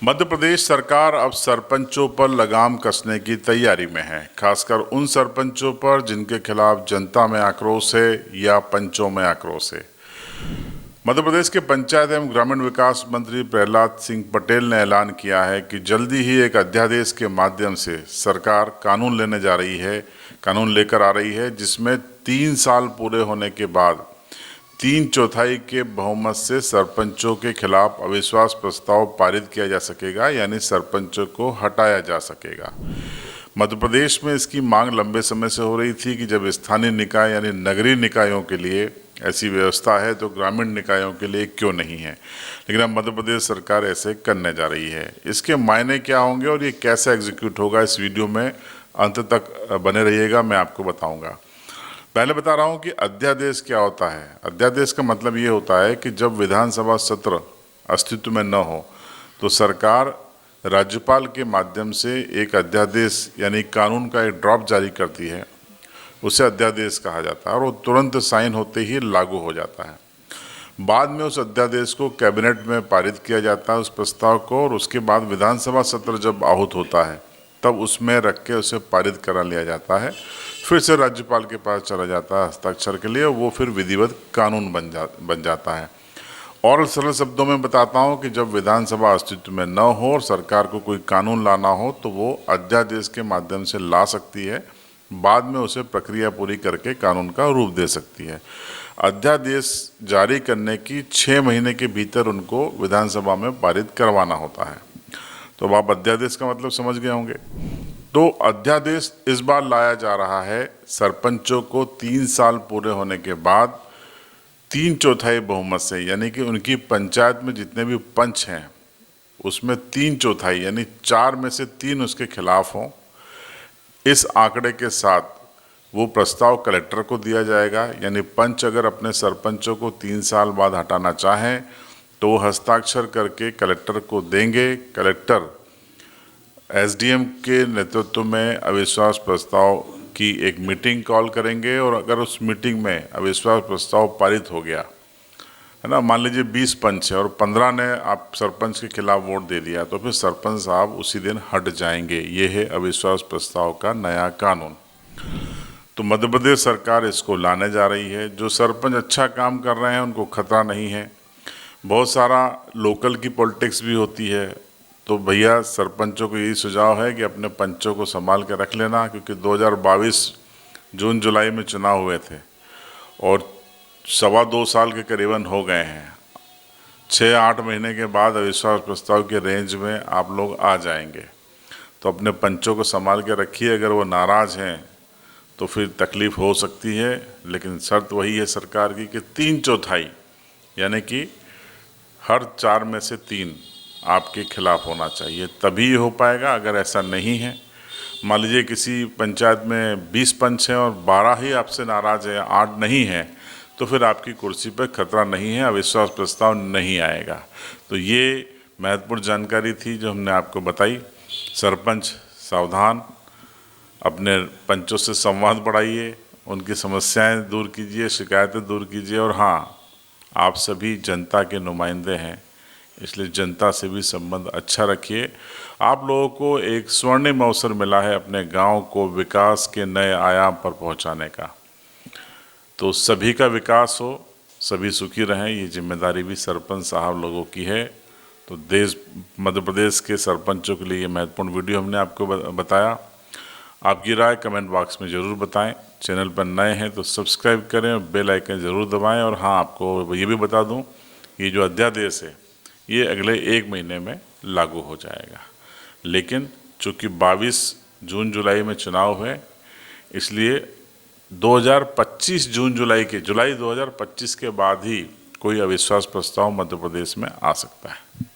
मध्य प्रदेश सरकार अब सरपंचों पर लगाम कसने की तैयारी में है, खासकर उन सरपंचों पर जिनके खिलाफ जनता में आक्रोश है या पंचों में आक्रोश है। मध्य प्रदेश के पंचायत एवं ग्रामीण विकास मंत्री प्रहलाद सिंह पटेल ने ऐलान किया है कि जल्दी ही एक अध्यादेश के माध्यम से सरकार कानून लेकर आ रही है, जिसमें 3 साल पूरे होने के बाद 3/4 के बहुमत से सरपंचों के खिलाफ अविश्वास प्रस्ताव पारित किया जा सकेगा, यानी सरपंचों को हटाया जा सकेगा। मध्य प्रदेश में इसकी मांग लंबे समय से हो रही थी कि जब स्थानीय निकाय यानी नगरीय निकायों के लिए ऐसी व्यवस्था है तो ग्रामीण निकायों के लिए क्यों नहीं है। लेकिन अब मध्य प्रदेश सरकार ऐसे करने जा रही है। इसके मायने क्या होंगे और ये कैसे एग्जीक्यूट होगा, इस वीडियो में अंत तक बने रहिएगा, मैं आपको बताऊंगा। पहले बता रहा हूं कि अध्यादेश क्या होता है। अध्यादेश का मतलब ये होता है कि जब विधानसभा सत्र अस्तित्व में न हो तो सरकार राज्यपाल के माध्यम से एक अध्यादेश यानी कानून का एक ड्राफ्ट जारी करती है, उसे अध्यादेश कहा जाता है और वो तुरंत साइन होते ही लागू हो जाता है। बाद में उस अध्यादेश को कैबिनेट में पारित किया जाता है, उस प्रस्ताव को, और उसके बाद विधानसभा सत्र जब आहूत होता है तब उसमें रख के उसे पारित करा लिया जाता है। फिर से राज्यपाल के पास चला जाता है हस्ताक्षर के लिए, वो फिर विधिवत कानून बन जाता है। और सरल शब्दों में बताता हूँ कि जब विधानसभा अस्तित्व में न हो और सरकार को कोई कानून लाना हो तो वो अध्यादेश के माध्यम से ला सकती है, बाद में उसे प्रक्रिया पूरी करके कानून का रूप दे सकती है। अध्यादेश जारी करने की 6 महीने के भीतर उनको विधानसभा में पारित करवाना होता है। तो अब आप अध्यादेश का मतलब समझ गए होंगे। तो अध्यादेश इस बार लाया जा रहा है सरपंचों को 3 साल पूरे होने के बाद 3/4 बहुमत से, यानी कि उनकी पंचायत में जितने भी पंच हैं उसमें 3/4 यानी 4 में से 3 उसके खिलाफ हों। इस आंकड़े के साथ वो प्रस्ताव कलेक्टर को दिया जाएगा, यानी पंच अगर अपने सरपंचों को 3 साल बाद हटाना चाहें तो वो हस्ताक्षर करके कलेक्टर को देंगे। कलेक्टर एसडीएम के नेतृत्व में अविश्वास प्रस्ताव की एक मीटिंग कॉल करेंगे और अगर उस मीटिंग में अविश्वास प्रस्ताव पारित हो गया है ना, मान लीजिए 20 पंच है और 15 ने आप सरपंच के खिलाफ वोट दे दिया, तो फिर सरपंच साहब उसी दिन हट जाएंगे। ये है अविश्वास प्रस्ताव का नया कानून। तो मध्य प्रदेश सरकार इसको लाने जा रही है। जो सरपंच अच्छा काम कर रहे हैं उनको खतरा नहीं है। बहुत सारा लोकल की पॉलिटिक्स भी होती है, तो भैया सरपंचों को यही सुझाव है कि अपने पंचों को संभाल के रख लेना, क्योंकि 2022 जून जुलाई में चुनाव हुए थे और 2.25 साल के करीबन हो गए हैं। 6-8 महीने के बाद अविश्वास प्रस्ताव के रेंज में आप लोग आ जाएंगे। तो अपने पंचों को संभाल के रखिए। अगर वो नाराज़ हैं तो फिर तकलीफ़ हो सकती है, लेकिन शर्त वही है सरकार की कि 3/4 यानी कि हर 4 में से 3 आपके खिलाफ होना चाहिए, तभी हो पाएगा। अगर ऐसा नहीं है, मान लीजिए किसी पंचायत में 20 पंच हैं और 12 ही आपसे नाराज़ हैं, 8 नहीं हैं, तो फिर आपकी कुर्सी पर खतरा नहीं है, अविश्वास प्रस्ताव नहीं आएगा। तो ये महत्वपूर्ण जानकारी थी जो हमने आपको बताई। सरपंच सावधान, अपने पंचों से संवाद बढ़ाइए, उनकी समस्याएं दूर कीजिए, शिकायतें दूर कीजिए। और हाँ, आप सभी जनता के नुमाइंदे हैं, इसलिए जनता से भी संबंध अच्छा रखिए। आप लोगों को एक स्वर्णिम अवसर मिला है अपने गांव को विकास के नए आयाम पर पहुंचाने का। तो सभी का विकास हो, सभी सुखी रहें, ये जिम्मेदारी भी सरपंच साहब लोगों की है। तो मध्य प्रदेश के सरपंचों के लिए ये महत्वपूर्ण वीडियो हमने आपको बताया। आपकी राय कमेंट बॉक्स में ज़रूर बताएं। चैनल पर नए हैं तो सब्सक्राइब करें और बेल आइकन ज़रूर दबाएं। और हाँ, आपको ये भी बता दूं, ये जो अध्यादेश है ये अगले 1 महीने में लागू हो जाएगा। लेकिन चूँकि 22 जून जुलाई में चुनाव हुए, इसलिए 2025 जुलाई 2025 के बाद ही कोई अविश्वास प्रस्ताव मध्य प्रदेश में आ सकता है।